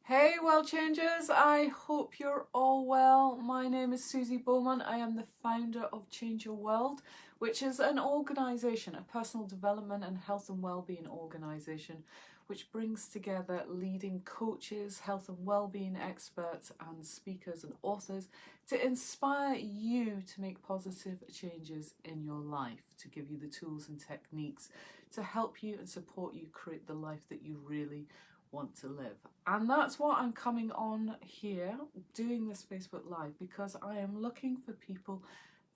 Hey World Changers, I hope you're all well. My name is Susie Bowman. I am the founder of Change Your World, which is an organisation, a personal development and health and wellbeing organisation, which brings together leading coaches, health and wellbeing experts and speakers and authors to inspire you to make positive changes in your life, to give you the tools and techniques to help you and support you create the life that you really want to live. And that's what I'm coming on here doing this Facebook Live, because I am looking for people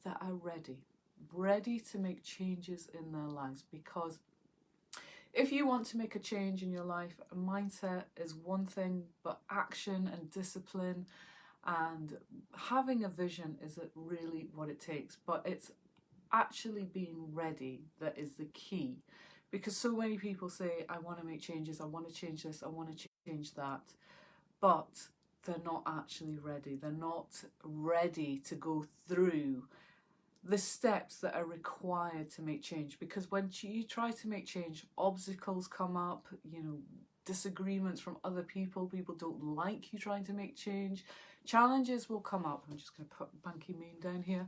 that are ready to make changes in their lives. Because if you want to make a change in your life, mindset is one thing, but action and discipline and having a vision is really what it takes. But it's actually being ready that is the key, because so many people say, I want to make changes, I want to change this, I want to change that, but they're not actually ready. They're not ready to go through the steps that are required to make change, because when you try to make change, obstacles come up, disagreements from other people don't like you trying to make change, challenges will come up. I'm just going to put Banky Moon down here.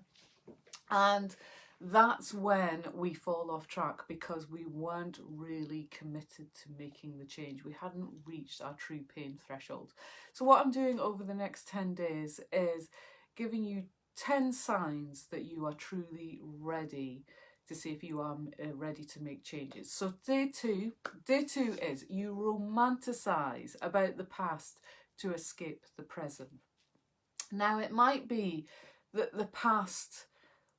And that's when we fall off track, because we weren't really committed to making the change. We hadn't reached our true pain threshold. So what I'm doing over the next 10 days is giving you 10 signs that you are truly ready to see if you are ready to make changes. So day two is you romanticize about the past to escape the present. Now, it might be that the past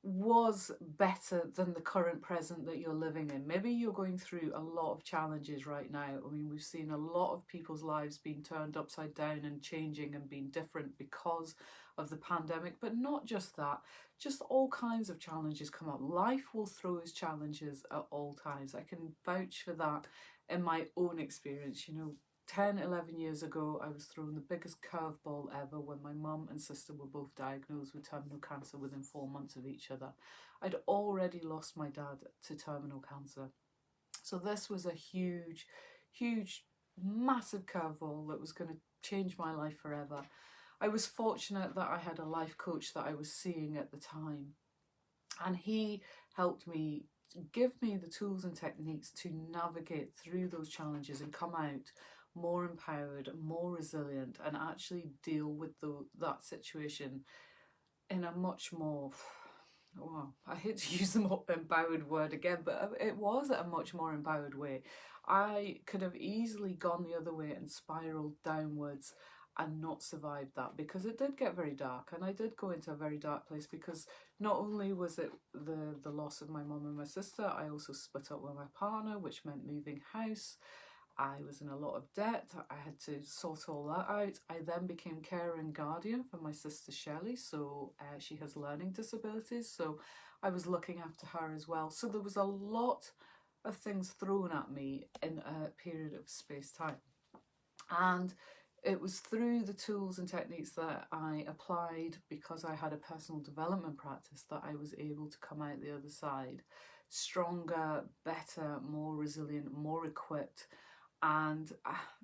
was better than the current present that you're living in. Maybe you're going through a lot of challenges right now. I mean, we've seen a lot of people's lives being turned upside down and changing and being different because of the pandemic, but not just that, just all kinds of challenges come up. Life will throw us challenges at all times. I can vouch for that in my own experience. 10, 11 years ago, I was thrown the biggest curveball ever when my mum and sister were both diagnosed with terminal cancer within 4 months of each other. I'd already lost my dad to terminal cancer. So this was a huge, massive curveball that was going to change my life forever. I was fortunate that I had a life coach that I was seeing at the time, and he helped me, give me the tools and techniques to navigate through those challenges and come out more empowered, more resilient, and actually deal with that situation in a much more, well, I hate to use the more empowered word again, but it was a much more empowered way. I could have easily gone the other way and spiraled downwards and not survived that, because it did get very dark, and I did go into a very dark place, because not only was it the loss of my mum and my sister, I also split up with my partner, which meant moving house. I was in a lot of debt. I had to sort all that out. I then became carer and guardian for my sister Shelley. So she has learning disabilities. So I was looking after her as well. So there was a lot of things thrown at me in a period of space-time. And it was through the tools and techniques that I applied, because I had a personal development practice, that I was able to come out the other side stronger, better, more resilient, more equipped. And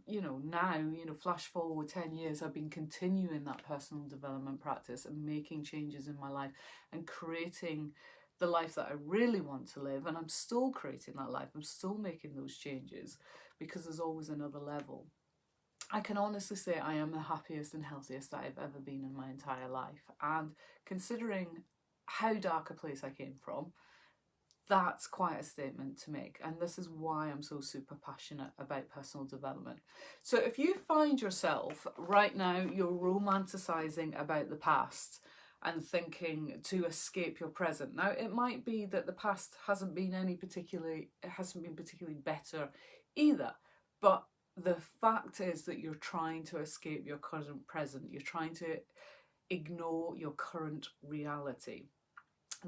now, flash forward 10 years, I've been continuing that personal development practice and making changes in my life and creating the life that I really want to live. And I'm still creating that life. I'm still making those changes, because there's always another level. I can honestly say I am the happiest and healthiest that I've ever been in my entire life. And considering how dark a place I came from, that's quite a statement to make. And this is why I'm so super passionate about personal development. So if you find yourself right now, you're romanticizing about the past and thinking to escape your present. Now, it might be that the past hasn't been particularly better either, but the fact is that you're trying to escape your current present. You're trying to ignore your current reality.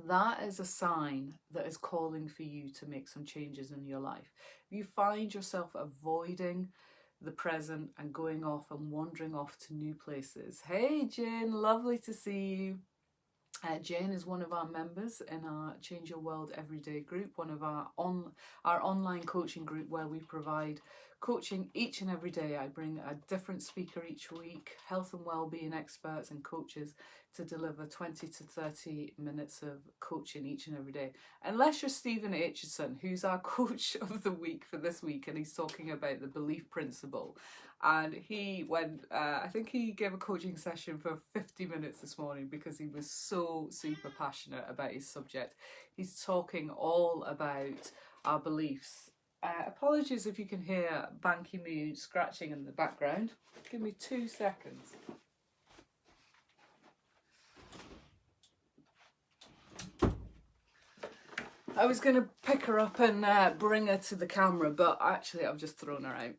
That is a sign that is calling for you to make some changes in your life. If you find yourself avoiding the present and going off and wandering off to new places. Hey Jane, lovely to see you. Jane is one of our members in our Change Your World Everyday group, one of our online coaching group, where we provide coaching each and every day. I bring a different speaker each week, health and well-being experts and coaches, to deliver 20 to 30 minutes of coaching each and every day. Unless you're Stephen Aitchison, who's our coach of the week for this week, and he's talking about the belief principle. And he went, I think he gave a coaching session for 50 minutes this morning because he was so super passionate about his subject. He's talking all about our beliefs. Apologies if you can hear Banky Moo scratching in the background. Give me 2 seconds. I was going to pick her up and bring her to the camera, but actually I've just thrown her out.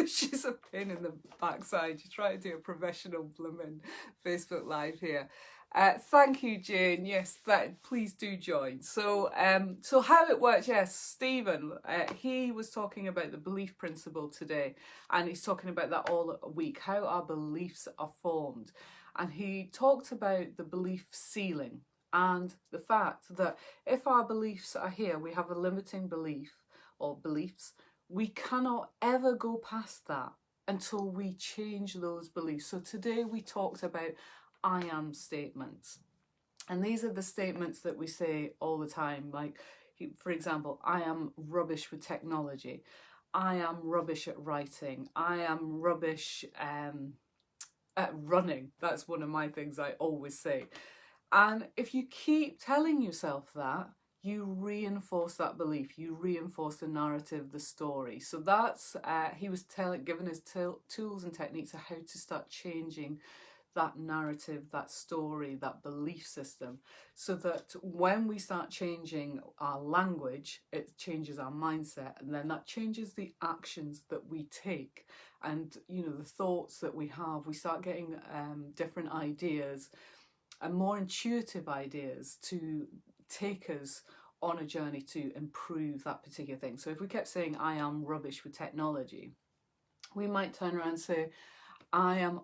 She's a pain in the backside. You try to do a professional blooming Facebook Live here. Thank you, Jane. Yes, please do join. So how it works, yes, Stephen, he was talking about the belief principle today, and he's talking about that all week, how our beliefs are formed. And he talked about the belief ceiling and the fact that if our beliefs are here, we have a limiting belief or beliefs, we cannot ever go past that until we change those beliefs. So today we talked about I am statements. And these are the statements that we say all the time. Like, for example, I am rubbish with technology. I am rubbish at writing. I am rubbish at running. That's one of my things I always say. And if you keep telling yourself that, you reinforce that belief, you reinforce the narrative, the story. So that's, he was giving us tools and techniques of how to start changing that narrative, that story, that belief system, so that when we start changing our language, it changes our mindset, and then that changes the actions that we take, and the thoughts that we have. We start getting different ideas and more intuitive ideas to take us on a journey to improve that particular thing. So if we kept saying I am rubbish with technology, we might turn around and say I am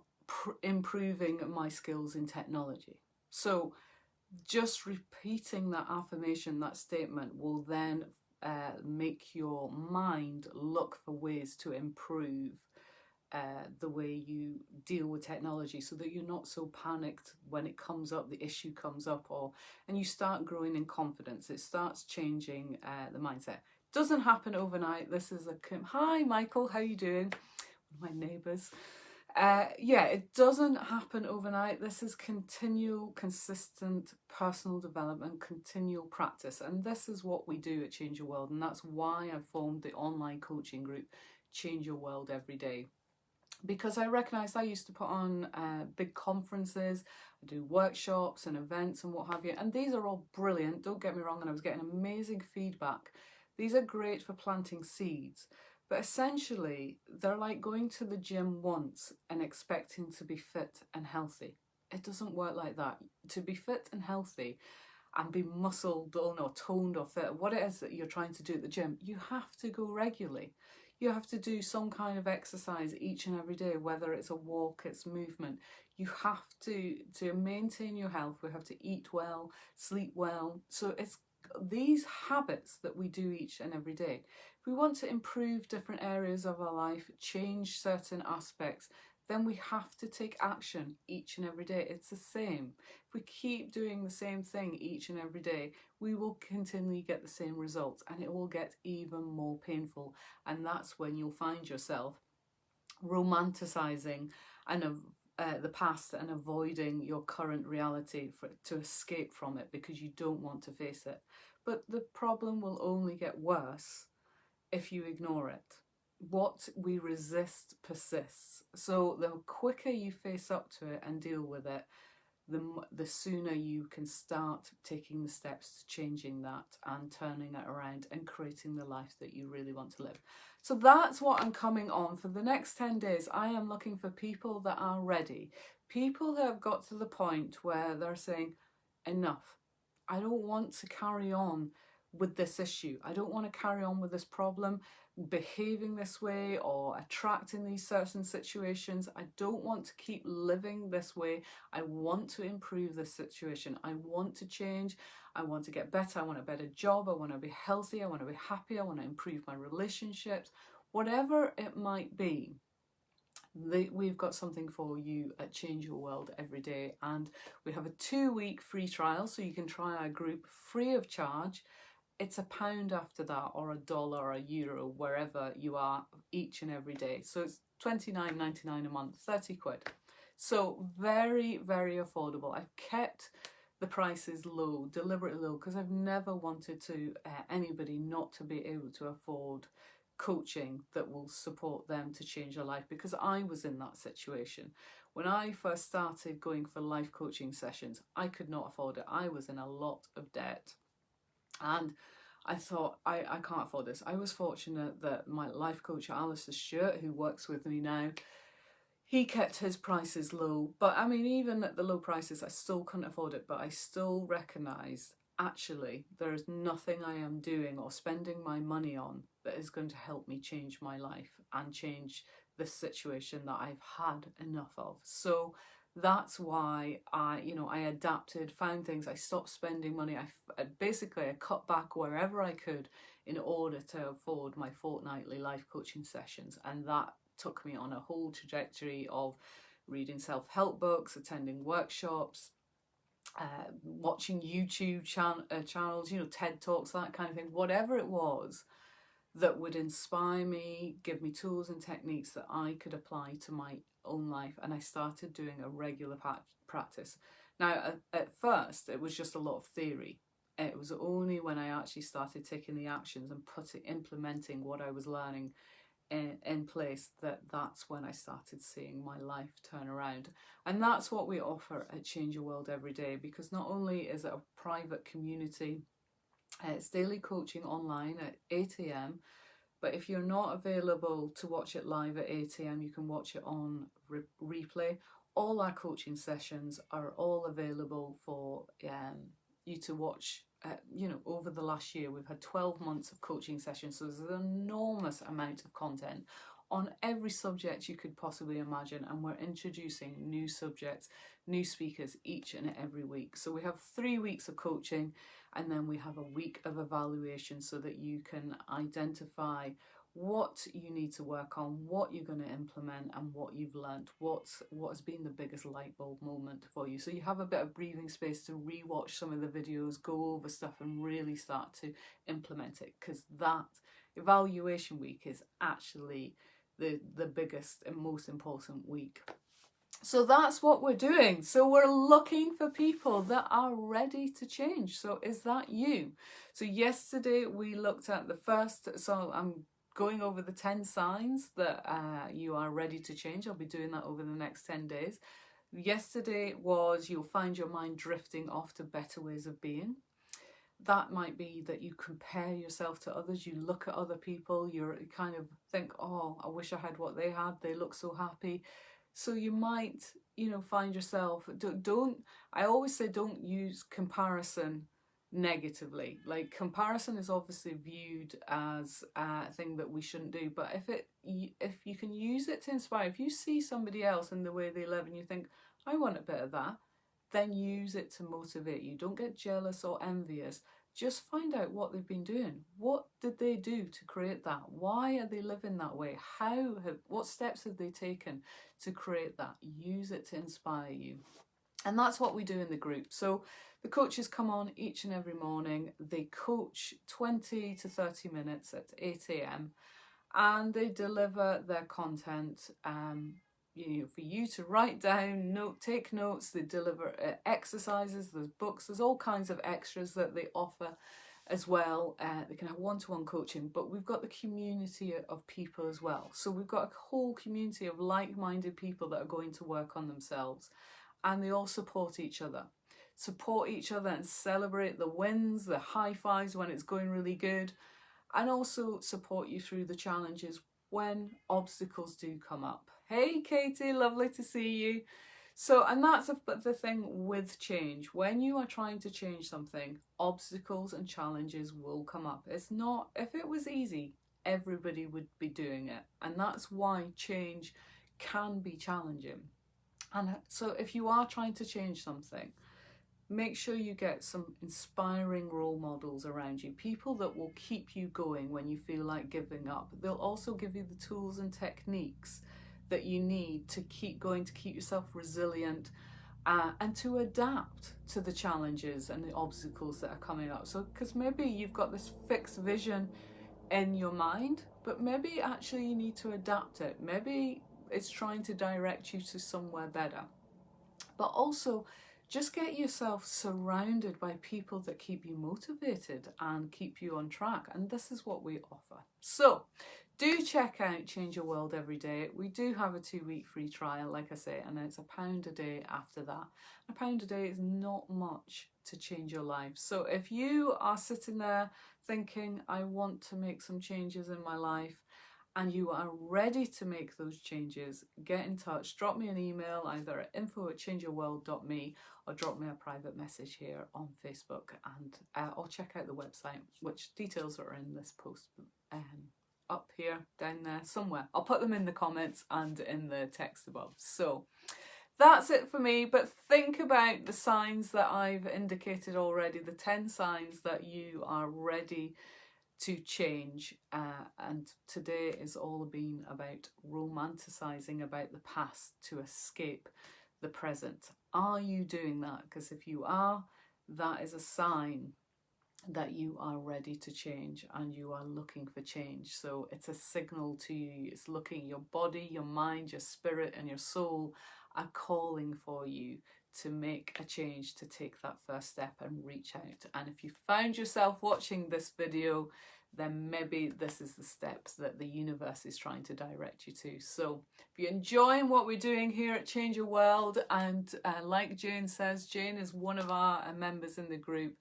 improving my skills in technology. So just repeating that affirmation, that statement, will then make your mind look for ways to improve the way you deal with technology, so that you're not so panicked when it comes up, the issue comes up, and you start growing in confidence. It starts changing the mindset. Doesn't happen overnight. This is hi Michael, how you doing? My neighbours. Yeah, it doesn't happen overnight. This is continual, consistent personal development, continual practice. And this is what we do at Change Your World. And that's why I formed the online coaching group, Change Your World Every Day. Because I recognised I used to put on big conferences, I do workshops and events and what have you. And these are all brilliant, don't get me wrong, and I was getting amazing feedback. These are great for planting seeds. But essentially, they're like going to the gym once and expecting to be fit and healthy. It doesn't work like that. To be fit and healthy and be muscled or toned or fit, what it is that you're trying to do at the gym, you have to go regularly. You have to do some kind of exercise each and every day, whether it's a walk, it's movement. You have to maintain your health. We have to eat well, sleep well. So it's these habits that we do each and every day. If we want to improve different areas of our life, change certain aspects, then we have to take action each and every day. It's the same. If we keep doing the same thing each and every day, we will continually get the same results, and it will get even more painful. And that's when you'll find yourself romanticizing the past and avoiding your current reality to escape from it, because you don't want to face it. But the problem will only get worse if you ignore it. What we resist persists. So the quicker you face up to it and deal with it, the sooner you can start taking the steps to changing that and turning it around and creating the life that you really want to live. So that's what I'm coming on for the next 10 days. I am looking for people that are ready, people that have got to the point where they're saying, enough. I don't want to carry on with this issue. I don't want to carry on with this problem, behaving this way or attracting these certain situations. I don't want to keep living this way. I want to improve this situation. I want to change. I want to get better. I want a better job. I want to be healthy. I want to be happy. I want to improve my relationships. whatever it might be, we've got something for you at Change Your World every day. And we have a 2-week free trial, so you can try our group free of charge. It's £1 after that, or $1 or €1, wherever you are, each and every day. So it's £29.99 a month, 30 quid. So very, very affordable. I've kept the prices low, deliberately low, because I've never wanted to anybody not to be able to afford coaching that will support them to change their life, because I was in that situation. When I first started going for life coaching sessions, I could not afford it. I was in a lot of debt. And I thought, I can't afford this. I was fortunate that my life coach, Alistair Stewart, who works with me now, he kept his prices low. But I mean, even at the low prices, I still couldn't afford it. But I still recognised, actually, there is nothing I am doing or spending my money on that is going to help me change my life and change the situation that I've had enough of. So that's why I adapted, found things. I stopped spending money. I cut back wherever I could in order to afford my fortnightly life coaching sessions. And that took me on a whole trajectory of reading self-help books, attending workshops, watching YouTube channels, TED Talks, that kind of thing, whatever it was that would inspire me, give me tools and techniques that I could apply to my own life. And I started doing a regular practice. Now, at first, it was just a lot of theory. It was only when I actually started taking the actions and implementing what I was learning in place that's when I started seeing my life turn around. And that's what we offer at Change Your World every day, because not only is it a private community, it's daily coaching online at 8 a.m. But if you're not available to watch it live at 8 a.m, you can watch it on replay. All our coaching sessions are all available for you to watch. Over the last year, we've had 12 months of coaching sessions, so there's an enormous amount of content on every subject you could possibly imagine, and we're introducing new subjects, new speakers each and every week. So we have 3 weeks of coaching, and then we have a week of evaluation so that you can identify what you need to work on, what you're going to implement, and what you've learned, what has been the biggest light bulb moment for you. So you have a bit of breathing space to rewatch some of the videos, go over stuff and really start to implement it, because that evaluation week is actually the biggest and most important week. So that's what we're doing. So we're looking for people that are ready to change. So is that you? So yesterday we looked at the first, so I'm going over the 10 signs that you are ready to change. I'll be doing that over the next 10 days. Yesterday was you'll find your mind drifting off to better ways of being. That might be that you compare yourself to others. You look at other people, you kind of think, oh, I wish I had what they had. They look so happy. So you might, find yourself, I always say don't use comparison negatively. Like, comparison is obviously viewed as a thing that we shouldn't do, but if you can use it to inspire, if you see somebody else and the way they live and you think, I want a bit of that, then use it to motivate you. Don't get jealous or envious. Just find out what they've been doing. What did they do to create that? Why are they living that way? What steps have they taken to create that? Use it to inspire you. And that's what we do in the group. So the coaches come on each and every morning. They coach 20 to 30 minutes at 8 a.m. and they deliver their content for you to write down, take notes. They deliver exercises, there's books, there's all kinds of extras that they offer as well. They can have one-to-one coaching, but we've got the community of people as well. So we've got a whole community of like-minded people that are going to work on themselves, and they all support each other and celebrate the wins, the high fives when it's going really good, and also support you through the challenges when obstacles do come up. Hey Katie, lovely to see you. So, and that's the thing with change. When you are trying to change something, obstacles and challenges will come up. It's not, if it was easy, everybody would be doing it. And that's why change can be challenging. And so if you are trying to change something, make sure you get some inspiring role models around you, people that will keep you going when you feel like giving up. They'll also give you the tools and techniques that you need to keep going, to keep yourself resilient, and to adapt to the challenges and the obstacles that are coming up. So, because maybe you've got this fixed vision in your mind, but maybe actually you need to adapt it. Maybe it's trying to direct you to somewhere better. But also, just get yourself surrounded by people that keep you motivated and keep you on track. And this is what we offer. So do check out Change Your World Every Day. We do have a 2-week free trial, like I say, and it's £1 a day after that. £1 a day is not much to change your life. So if you are sitting there thinking, I want to make some changes in my life, and you are ready to make those changes, get in touch. Drop me an email either at info@changeyourworld.me or drop me a private message here on Facebook, and or check out the website, which details are in this post up here, down there, somewhere. I'll put them in the comments and in the text above. So that's it for me, but think about the signs that I've indicated already, the 10 signs that you are ready to change, and today is all been about romanticising about the past to escape the present. Are you doing that? Because if you are, that is a sign that you are ready to change and you are looking for change. So it's a signal to you. It's looking, your body, your mind, your spirit and your soul are calling for you to make a change, to take that first step and reach out. And if you found yourself watching this video, then maybe this is the steps that the universe is trying to direct you to. So if you're enjoying what we're doing here at Change Your World, and like Jane says, Jane is one of our members in the group,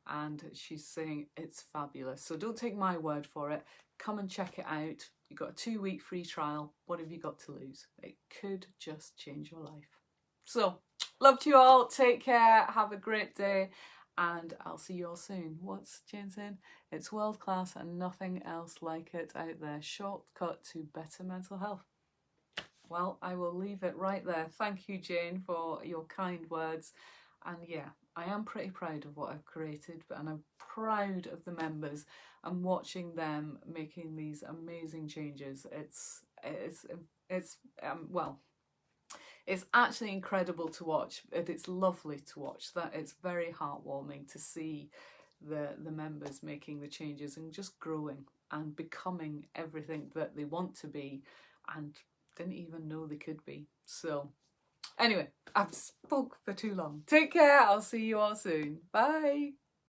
and she's saying it's fabulous. So don't take my word for it. Come and check it out. You've got a 2-week free trial. What have you got to lose? It could just change your life. So love to you all. Take care. Have a great day. And I'll see you all soon. What's Jane saying? It's world class and nothing else like it out there. Shortcut to better mental health. Well, I will leave it right there. Thank you, Jane, for your kind words. And yeah, I am pretty proud of what I've created, and I'm proud of the members and watching them making these amazing changes. Well, it's actually incredible to watch. It's lovely to watch. That it's very heartwarming to see the members making the changes and just growing and becoming everything that they want to be and didn't even know they could be. So anyway, I've spoke for too long. Take care. I'll see you all soon. Bye.